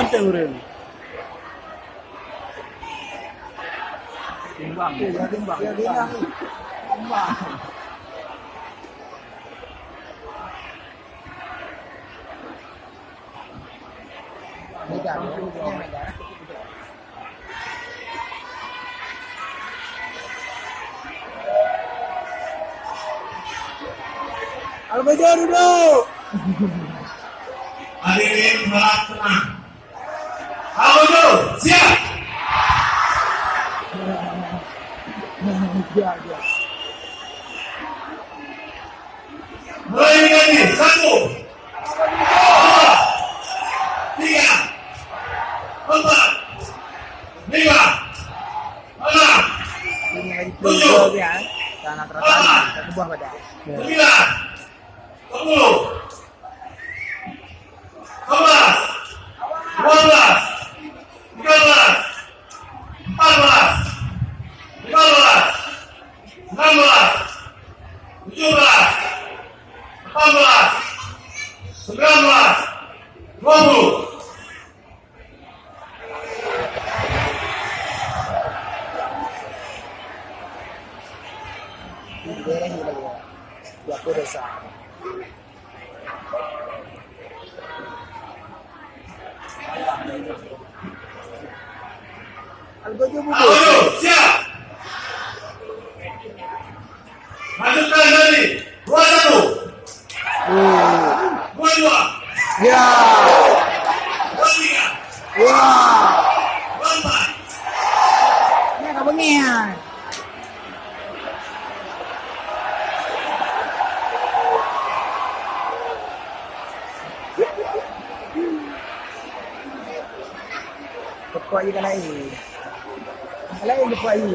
ganteng urang. Timbang. Ya timbang. Ya timbang. Timbang. Beda, beda. Al-Bajau duduk. Hadirin balap tenang. Al-Bajau siap. Ya. Mulai lagi 1, 2, 3, 4, 5, 6, Ini lagi tujuh ya. Tanah teratas ke buah badan. 9, 10, 11, 12, 13, 14, 15, 16, 17, 18, 19, 20. Daerah ini lagi ya. Suatu desa. Al-Bajau buku. Al-Bajau siap. Lanjutkan dari 21, 22, Ya. 23, Wah. 24. Ini apa bengian? Pokok aja kan lain. Lain pokok aja.